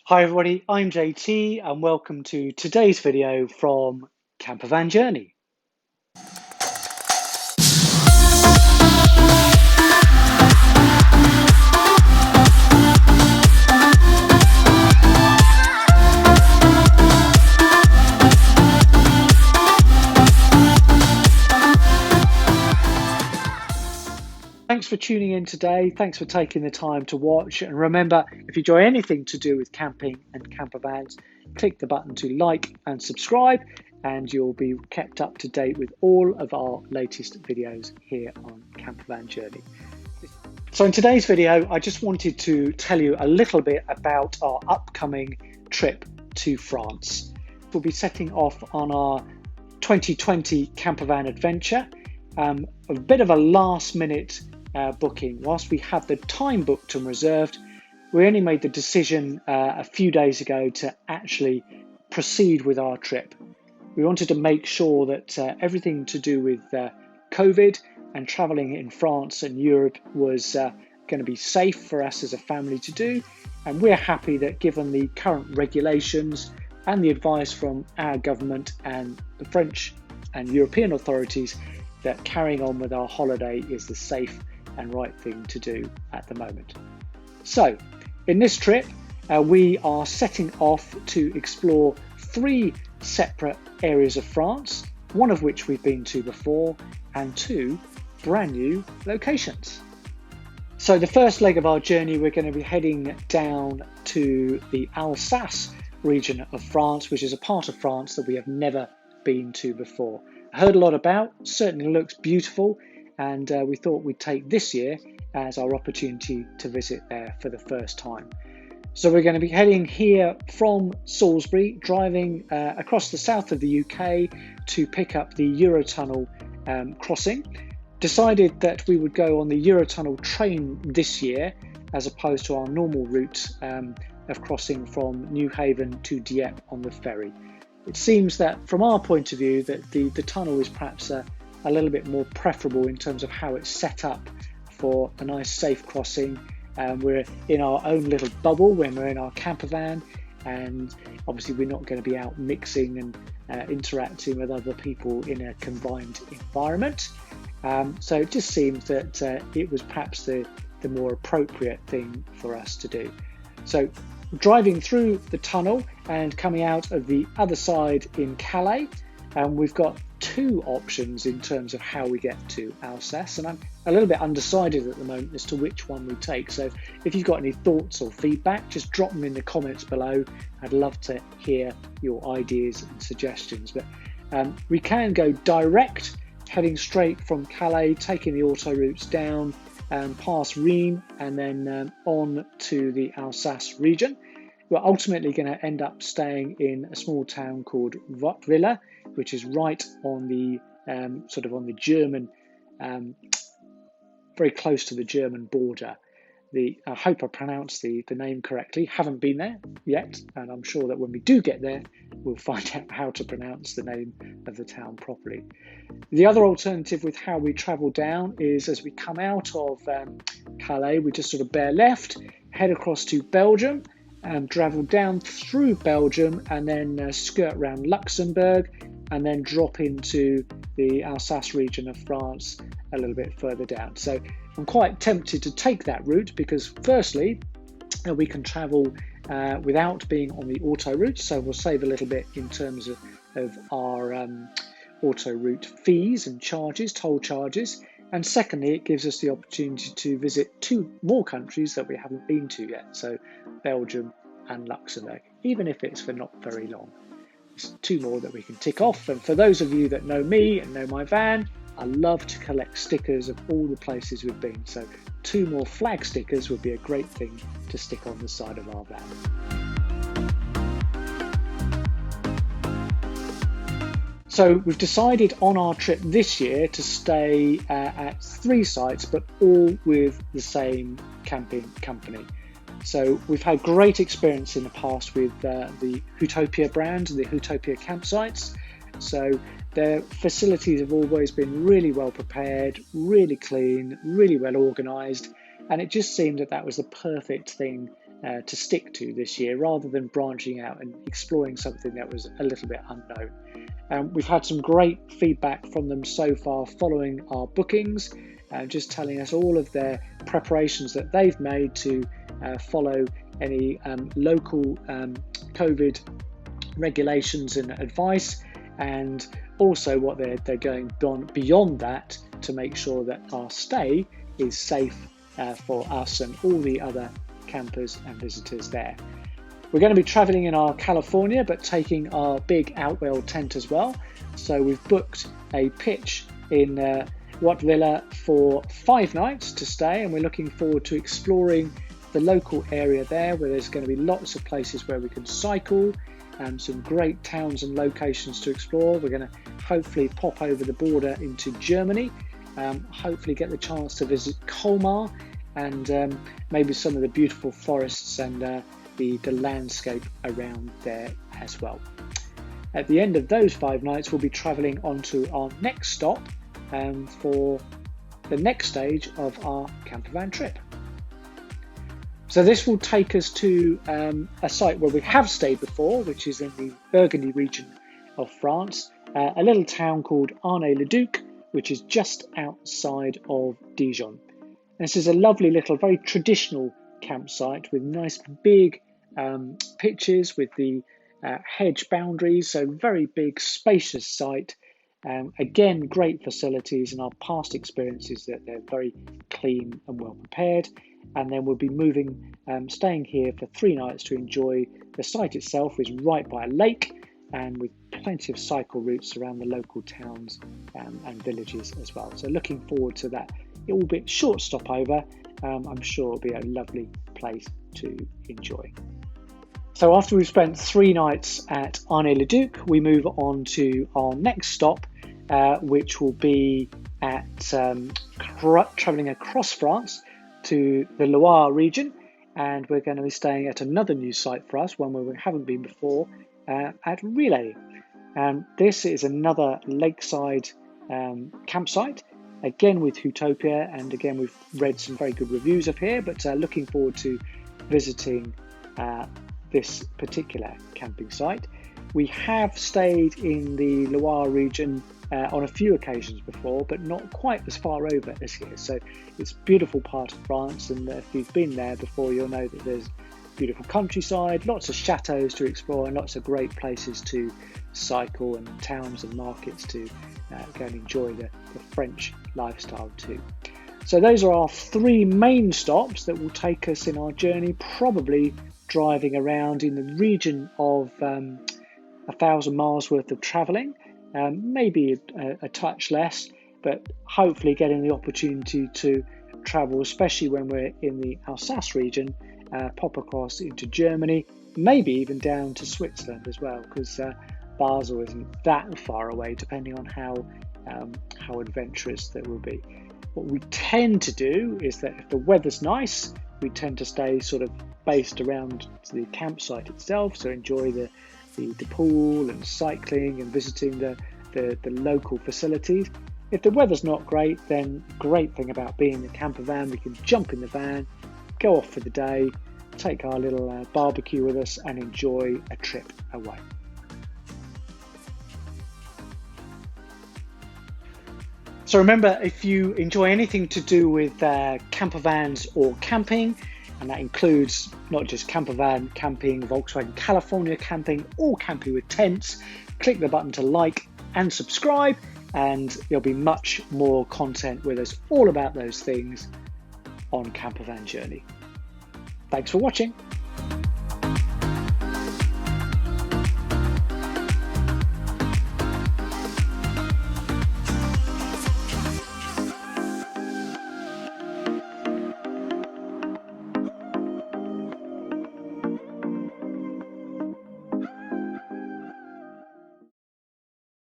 Hi everybody, I'm JT and welcome to today's video from Campervan Journey. Thanks for tuning in today. Thanks for taking the time to watch. And remember, if you enjoy anything to do with camping and campervans, click the button to like and subscribe, and you'll be kept up to date with all of our latest videos here on Campervan Journey. So in today's video, I just wanted to tell you a little bit about our upcoming trip to France. We'll be setting off on our 2020 campervan adventure. A bit of a last minute booking. Whilst we have the time booked and reserved, we only made the decision a few days ago to actually proceed with our trip. We wanted to make sure that everything to do with COVID and travelling in France and Europe was going to be safe for us as a family to do. And we're happy that given the current regulations and the advice from our government and the French and European authorities, that carrying on with our holiday is the safe and right thing to do at the moment. So in this trip, we are setting off to explore 3 separate areas of France, one of which we've been to before, and 2 brand new locations. So the first leg of our journey, we're going to be heading down to the Alsace region of France, which is a part of France that we have never been to before. Heard a lot about, certainly looks beautiful, and we thought we'd take this year as our opportunity to visit there for the first time. So we're going to be heading here from Salisbury, driving across the south of the UK to pick up the Eurotunnel crossing. Decided that we would go on the Eurotunnel train this year as opposed to our normal route of crossing from Newhaven to Dieppe on the ferry. It seems that from our point of view that the tunnel is perhaps a little bit more preferable in terms of how it's set up for a nice safe crossing. We're in our own little bubble when we're in our campervan, and obviously we're not going to be out mixing and interacting with other people in a combined environment. So it just seems that it was perhaps the more appropriate thing for us to do. So driving through the tunnel and coming out of the other side in Calais, we've got 2 options in terms of how we get to Alsace, and I'm a little bit undecided at the moment as to which one we take. So if you've got any thoughts or feedback, just drop them in the comments below. I'd love to hear your ideas and suggestions. But we can go direct, heading straight from Calais, taking the auto routes down past Rheims and then on to the Alsace region. We're ultimately going to end up staying in a small town called Wattwiller, which is right on the sort of on the German, very close to the German border. I hope I pronounced the name correctly. Haven't been there yet, and I'm sure that when we do get there, we'll find out how to pronounce the name of the town properly. The other alternative with how we travel down is as we come out of Calais, we just sort of bear left, head across to Belgium, travel down through Belgium and then skirt around Luxembourg and then drop into the Alsace region of France a little bit further down. So I'm quite tempted to take that route because firstly, we can travel without being on the auto route. So we'll save a little bit in terms of our auto route fees and charges, toll charges. And secondly, it gives us the opportunity to visit 2 more countries that we haven't been to yet. So Belgium and Luxembourg, even if it's for not very long. There's 2 more that we can tick off. And for those of you that know me and know my van, I love to collect stickers of all the places we've been. So 2 more flag stickers would be a great thing to stick on the side of our van. So we've decided on our trip this year to stay at 3 sites, but all with the same camping company. So we've had great experience in the past with the Huttopia brand, the Huttopia campsites. So their facilities have always been really well prepared, really clean, really well organised, and it just seemed that that was the perfect thing to stick to this year, rather than branching out and exploring something that was a little bit unknown. We've had some great feedback from them so far following our bookings, just telling us all of their preparations that they've made to follow any local COVID regulations and advice, and also what they're going beyond that to make sure that our stay is safe for us and all the other campers and visitors there. We're going to be traveling in our California, but taking our big Outwell tent as well. So we've booked a pitch in Wat Villa for 5 nights to stay, and we're looking forward to exploring the local area there, where there's going to be lots of places where we can cycle, some great towns and locations to explore. We're going to hopefully pop over the border into Germany, hopefully get the chance to visit Colmar, and maybe some of the beautiful forests and the landscape around there as well. At the end of those 5 nights, we'll be traveling on to our next stop for the next stage of our campervan trip. So this will take us to a site where we have stayed before, which is in the Burgundy region of France, a little town called Arnay-le-Duc, which is just outside of Dijon. This is a lovely little, very traditional campsite with nice big pitches with the hedge boundaries, so very big, spacious site. Again, great facilities, and our past experiences that they're very clean and well prepared. And then we'll be staying here for 3 nights to enjoy the site itself, which is right by a lake, and with plenty of cycle routes around the local towns and villages as well. So looking forward to that. It will be a short stopover. I'm sure it'll be a lovely place to enjoy. So after we've spent 3 nights at Arnay-le-Duc, we move on to our next stop, which will be at travelling across France to the Loire region, and we're going to be staying at another new site for us, one where we haven't been before, at Relay. This is another lakeside campsite, again with Huttopia, and again we've read some very good reviews of here, but looking forward to visiting this particular camping site. We have stayed in the Loire region on a few occasions before, but not quite as far over as here. So it's a beautiful part of France, and if you've been there before, you'll know that there's beautiful countryside, lots of chateaux to explore, and lots of great places to cycle, and towns and markets to go and enjoy the French lifestyle too. So those are our 3 main stops that will take us in our journey, probably driving around in the region of 1,000 miles worth of travelling, maybe a touch less, but hopefully getting the opportunity to travel, especially when we're in the Alsace region, pop across into Germany, maybe even down to Switzerland as well, because Basel isn't that far away, depending on how adventurous there will be. What we tend to do is that if the weather's nice, we tend to stay sort of based around the campsite itself, so enjoy the pool and cycling and visiting the local facilities. If the weather's not great, then great thing about being in the camper van, we can jump in the van, go off for the day, take our little barbecue with us, and enjoy a trip away. So remember, if you enjoy anything to do with camper vans or camping, and that includes not just campervan camping, Volkswagen California camping, or camping with tents, click the button to like and subscribe, and there'll be much more content with us all about those things on Campervan Journey. Thanks for watching.